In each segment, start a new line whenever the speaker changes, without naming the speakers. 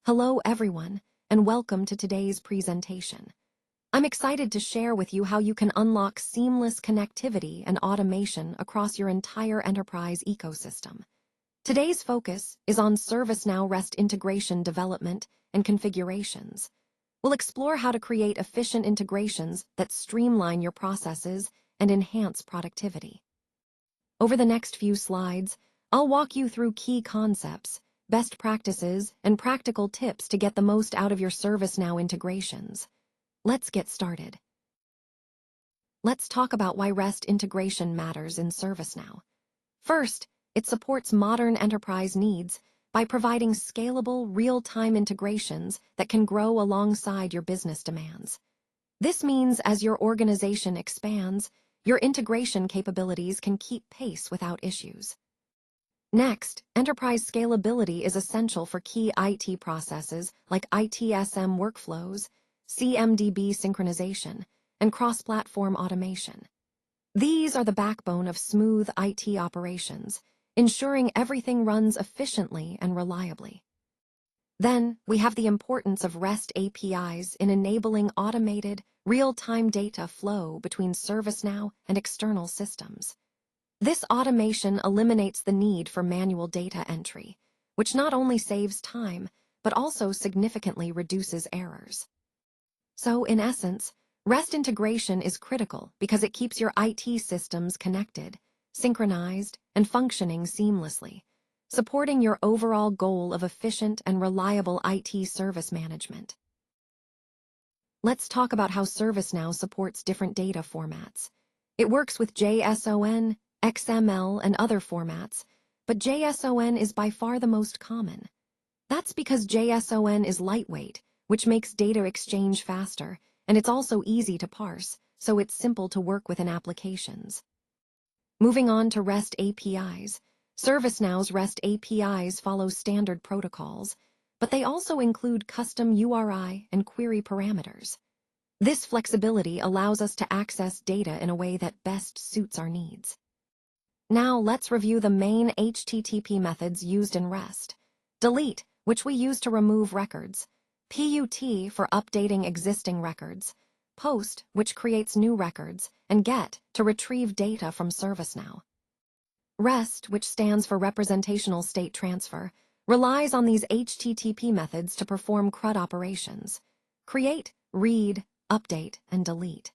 Hello everyone, and welcome to today's presentation. I'm excited to share with you how you can unlock seamless connectivity and automation across your entire enterprise ecosystem. Today's focus is on ServiceNow REST integration development and configurations. We'll explore how to create efficient integrations that streamline your processes and enhance productivity. Over the next few slides, I'll walk you through key concepts, best practices, and practical tips to get the most out of your ServiceNow integrations. Let's get started. Let's talk about why REST integration matters in ServiceNow. First, it supports modern enterprise needs by providing scalable, real-time integrations that can grow alongside your business demands. This means as your organization expands, your integration capabilities can keep pace without issues. Next, enterprise scalability is essential for key IT processes like ITSM workflows, CMDB synchronization, and cross-platform automation. These are the backbone of smooth IT operations, ensuring everything runs efficiently and reliably. Then, we have the importance of REST APIs in enabling automated, real-time data flow between ServiceNow and external systems. This automation eliminates the need for manual data entry, which not only saves time, but also significantly reduces errors. So, in essence, REST integration is critical because it keeps your IT systems connected, synchronized, and functioning seamlessly, supporting your overall goal of efficient and reliable IT service management. Let's talk about how ServiceNow supports different data formats. It works with JSON, XML, and other formats, but JSON is by far the most common. That's because JSON is lightweight, which makes data exchange faster, and it's also easy to parse, so it's simple to work with in applications. Moving on to REST APIs, ServiceNow's REST APIs follow standard protocols, but they also include custom URI and query parameters. This flexibility allows us to access data in a way that best suits our needs. Now let's review the main HTTP methods used in REST. Delete, which we use to remove records. PUT for updating existing records. Post, which creates new records. And GET, to retrieve data from ServiceNow. REST, which stands for Representational State Transfer, relies on these HTTP methods to perform CRUD operations. Create, read, update, and delete.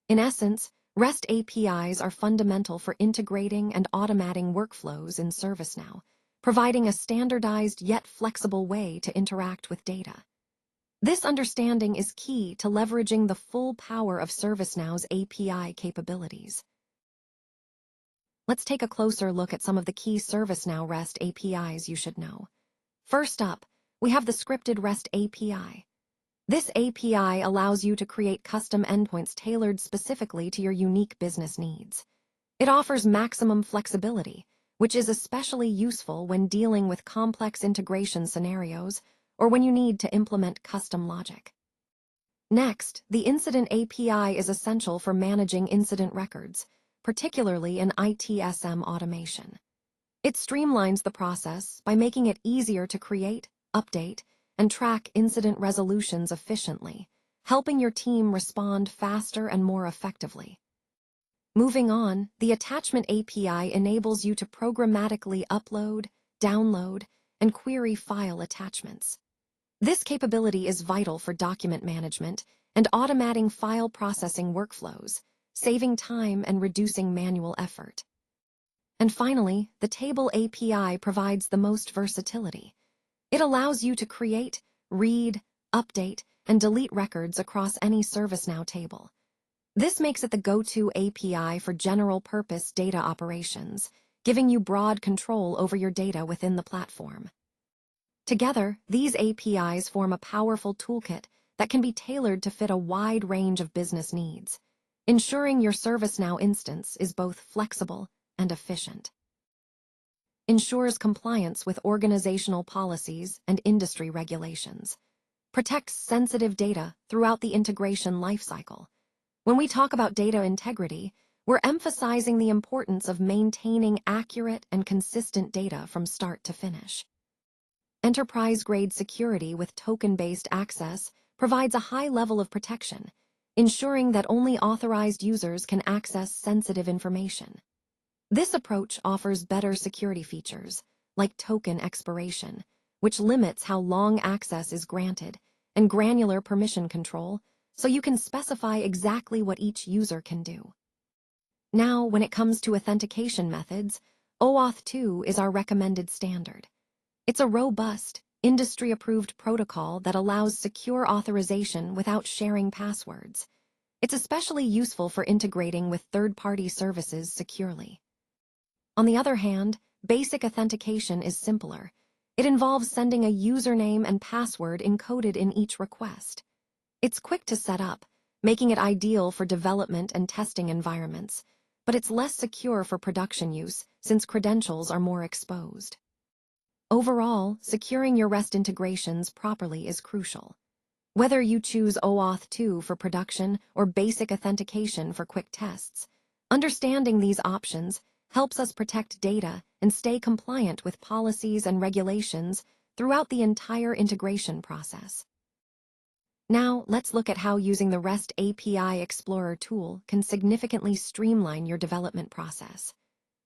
In essence, REST APIs are fundamental for integrating and automating workflows in ServiceNow, providing a standardized yet flexible way to interact with data. This understanding is key to leveraging the full power of ServiceNow's API capabilities. Let's take a closer look at some of the key ServiceNow REST APIs you should know. First up, we have the scripted REST API. This API allows you to create custom endpoints tailored specifically to your unique business needs. It offers maximum flexibility, which is especially useful when dealing with complex integration scenarios or when you need to implement custom logic. Next, the Incident API is essential for managing incident records, particularly in ITSM automation. It streamlines the process by making it easier to create, update, and track incident resolutions efficiently, helping your team respond faster and more effectively. Moving on, the Attachment API enables you to programmatically upload, download, and query file attachments. This capability is vital for document management and automating file processing workflows, saving time and reducing manual effort. And finally, the Table API provides the most versatility. It allows you to create, read, update, and delete records across any ServiceNow table. This makes it the go-to API for general-purpose data operations, giving you broad control over your data within the platform. Together, these APIs form a powerful toolkit that can be tailored to fit a wide range of business needs, ensuring your ServiceNow instance is both flexible and efficient. Ensures compliance with organizational policies and industry regulations, protects sensitive data throughout the integration lifecycle. When we talk about data integrity, we're emphasizing the importance of maintaining accurate and consistent data from start to finish. Enterprise-grade security with token-based access provides a high level of protection, ensuring that only authorized users can access sensitive information. This approach offers better security features, like token expiration, which limits how long access is granted, and granular permission control, so you can specify exactly what each user can do. Now, when it comes to authentication methods, OAuth 2 is our recommended standard. It's a robust, industry-approved protocol that allows secure authorization without sharing passwords. It's especially useful for integrating with third-party services securely. On the other hand, basic authentication is simpler. It involves sending a username and password encoded in each request. It's quick to set up, making it ideal for development and testing environments, but it's less secure for production use since credentials are more exposed. Overall, securing your REST integrations properly is crucial. Whether you choose OAuth 2 for production or basic authentication for quick tests, understanding these options helps us protect data and stay compliant with policies and regulations throughout the entire integration process. Now, let's look at how using the REST API Explorer tool can significantly streamline your development process.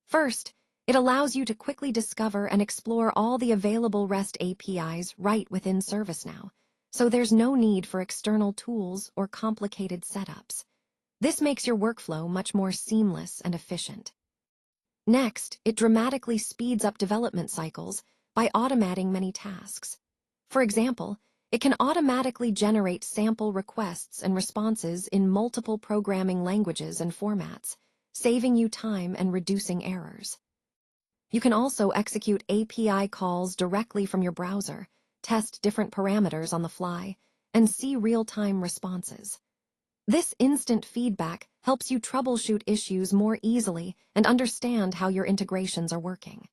First, it allows you to quickly discover and explore all the available REST APIs right within ServiceNow, so there's no need for external tools or complicated setups. This makes your workflow much more seamless and efficient. Next, it dramatically speeds up development cycles by automating many tasks. For example, it can automatically generate sample requests and responses in multiple programming languages and formats, saving you time and reducing errors. You can also execute API calls directly from your browser, test different parameters on the fly, and see real-time responses. This instant feedback helps you troubleshoot issues more easily and understand how your integrations are working.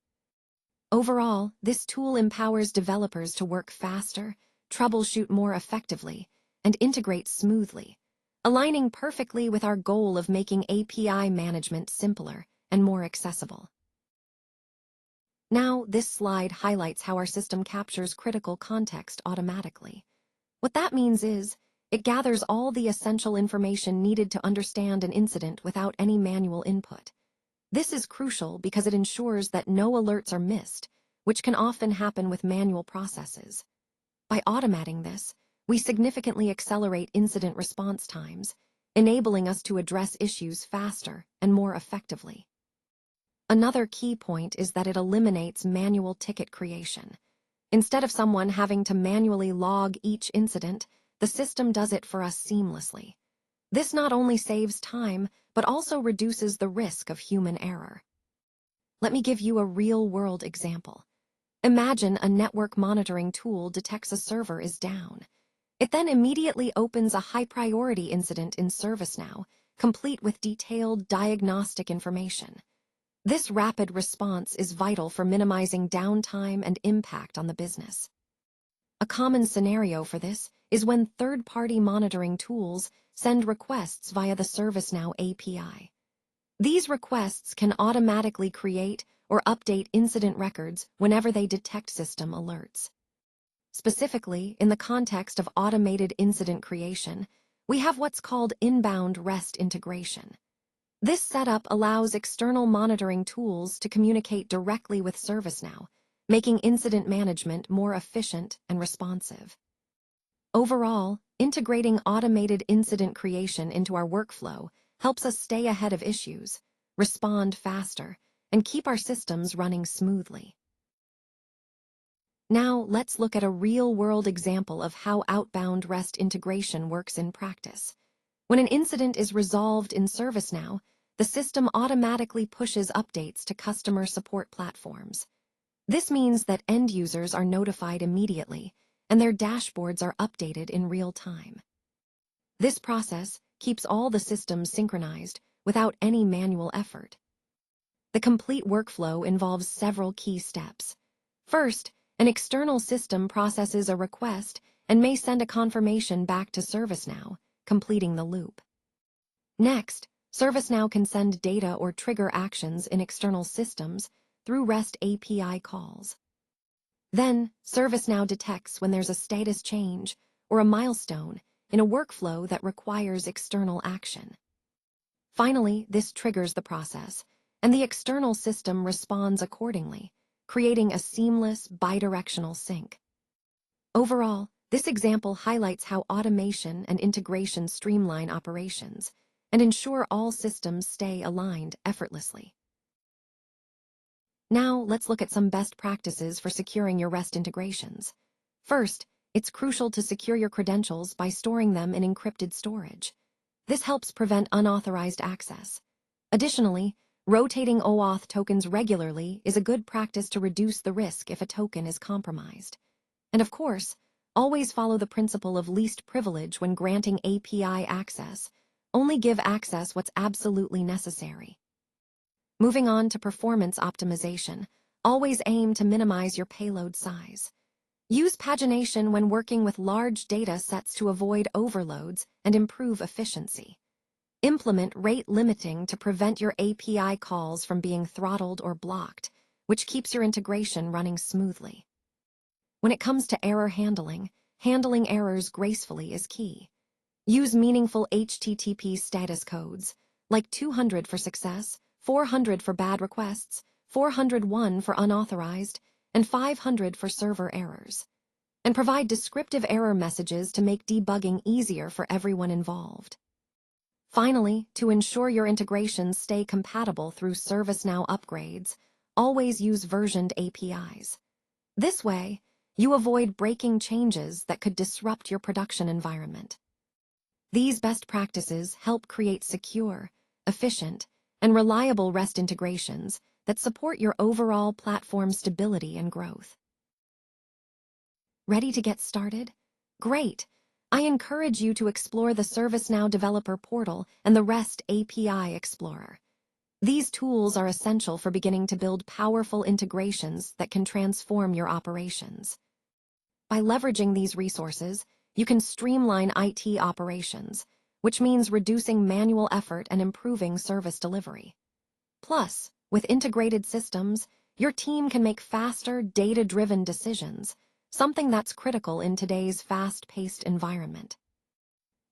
Overall, this tool empowers developers to work faster, troubleshoot more effectively, and integrate smoothly, aligning perfectly with our goal of making API management simpler and more accessible. Now, this slide highlights how our system captures critical context automatically. What that means is, it gathers all the essential information needed to understand an incident without any manual input. This is crucial because it ensures that no alerts are missed, which can often happen with manual processes. By automating this, we significantly accelerate incident response times, enabling us to address issues faster and more effectively. Another key point is that it eliminates manual ticket creation. Instead of someone having to manually log each incident, the system does it for us seamlessly. This not only saves time, but also reduces the risk of human error. Let me give you a real-world example. Imagine a network monitoring tool detects a server is down. It then immediately opens a high-priority incident in ServiceNow, complete with detailed diagnostic information. This rapid response is vital for minimizing downtime and impact on the business. A common scenario for this is when third-party monitoring tools send requests via the ServiceNow API. These requests can automatically create or update incident records whenever they detect system alerts. Specifically, in the context of automated incident creation, we have what's called inbound REST integration. This setup allows external monitoring tools to communicate directly with ServiceNow, making incident management more efficient and responsive. Overall, integrating automated incident creation into our workflow helps us stay ahead of issues, respond faster, and keep our systems running smoothly. Now, let's look at a real-world example of how outbound REST integration works in practice. When an incident is resolved in ServiceNow, the system automatically pushes updates to customer support platforms. This means that end users are notified immediately, and their dashboards are updated in real time. This process keeps all the systems synchronized without any manual effort. The complete workflow involves several key steps. First, an external system processes a request and may send a confirmation back to ServiceNow, completing the loop. Next, ServiceNow can send data or trigger actions in external systems through REST API calls. Then, ServiceNow detects when there's a status change or a milestone in a workflow that requires external action. Finally, this triggers the process, and the external system responds accordingly, creating a seamless, bidirectional sync. Overall, this example highlights how automation and integration streamline operations and ensure all systems stay aligned effortlessly. Now, let's look at some best practices for securing your REST integrations. First, it's crucial to secure your credentials by storing them in encrypted storage. This helps prevent unauthorized access. Additionally, rotating OAuth tokens regularly is a good practice to reduce the risk if a token is compromised. And of course, always follow the principle of least privilege when granting API access. Only give access what's absolutely necessary. Moving on to performance optimization, always aim to minimize your payload size. Use pagination when working with large data sets to avoid overloads and improve efficiency. Implement rate limiting to prevent your API calls from being throttled or blocked, which keeps your integration running smoothly. When it comes to error handling errors gracefully is key. Use meaningful HTTP status codes, like 200 for success, 400 for bad requests, 401 for unauthorized, and 500 for server errors. And provide descriptive error messages to make debugging easier for everyone involved. Finally, to ensure your integrations stay compatible through ServiceNow upgrades, always use versioned APIs. This way, you avoid breaking changes that could disrupt your production environment. These best practices help create secure, efficient, and reliable REST integrations that support your overall platform stability and growth. Ready to get started? Great! I encourage you to explore the ServiceNow Developer Portal and the REST API Explorer. These tools are essential for beginning to build powerful integrations that can transform your operations. By leveraging these resources, you can streamline IT operations, which means reducing manual effort and improving service delivery. Plus, with integrated systems, your team can make faster, data-driven decisions, something that's critical in today's fast-paced environment.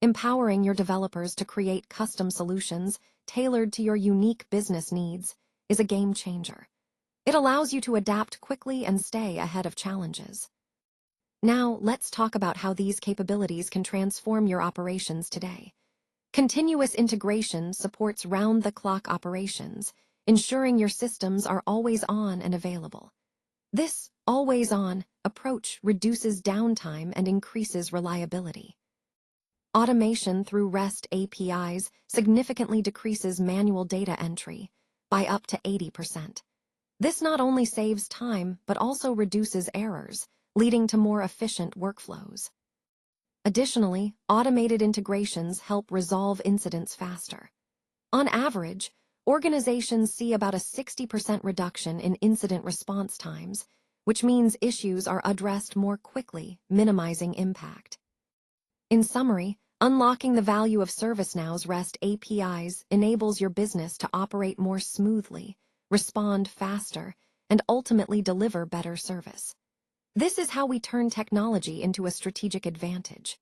Empowering your developers to create custom solutions tailored to your unique business needs is a game changer. It allows you to adapt quickly and stay ahead of challenges. Now, let's talk about how these capabilities can transform your operations today. Continuous integration supports round-the-clock operations, ensuring your systems are always on and available. This always-on approach reduces downtime and increases reliability. Automation through REST APIs significantly decreases manual data entry by up to 80%. This not only saves time, but also reduces errors, leading to more efficient workflows. Additionally, automated integrations help resolve incidents faster. On average, organizations see about a 60% reduction in incident response times, which means issues are addressed more quickly, minimizing impact. In summary, unlocking the value of ServiceNow's REST APIs enables your business to operate more smoothly, respond faster, and ultimately deliver better service. This is how we turn technology into a strategic advantage.